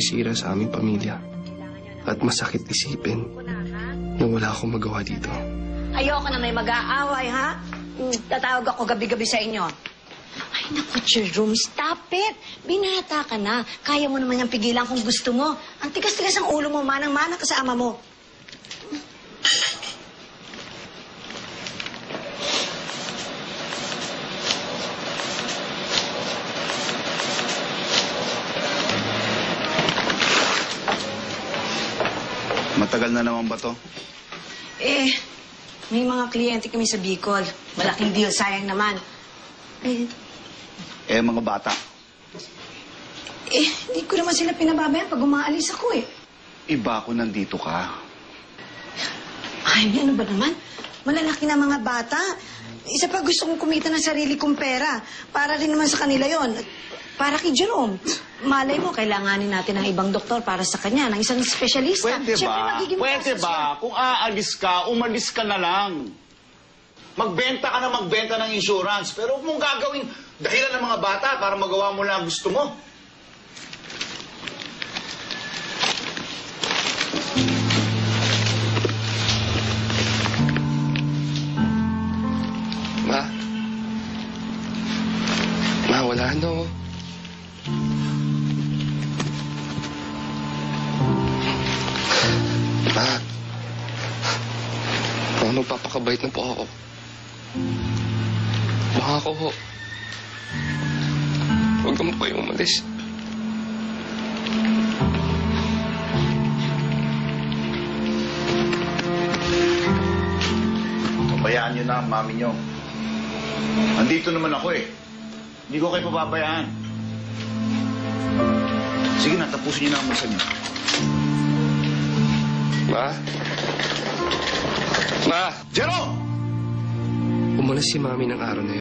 sumisira sa aming pamilya. At masakit isipin na wala akong magawa dito. Ayoko na may mag-aaway, ha? Tatawag ako gabi-gabi sa inyo. Ay, naku, Jerome, stop it. Binata ka na. Kaya mo naman yung pigilan kung gusto mo. Ang tigas-tigas ang ulo mo, manang-mana ka sa ama mo. Matagal na naman ba to? May mga kliyente kami sa Bicol. Malaking deal, sayang naman. Mga bata. Hindi ko naman sila pinababayan pag umaalis ako, Iba ako nandito ka. Ay, ano ba naman? Malalaki na mga bata. Isa pa gusto kong kumita ng sarili kong pera. Para rin naman sa kanila yon. Para kay Jerome. Malay mo, kailanganin natin ng ibang doktor para sa kanya, ng isang espesyalista. Pwede ba? Pwede ba? Kung aalis ka, umalis ka na lang. Magbenta ka na magbenta ng insurance. Pero huwag mong gagawing dahilan ng mga bata para magawa mo lang gusto mo. Ma, wala no. Magpapakabait na po ako. Baka ako ho. Huwag ka mo kayong umalis. Pabayaan nyo na ang mami nyo. Andito naman ako Hindi ko kayo pababayaan. Sige na, tapusin nyo na ang masa nyo. Ma! Jerome! Umalis si Mami ng araw na yun.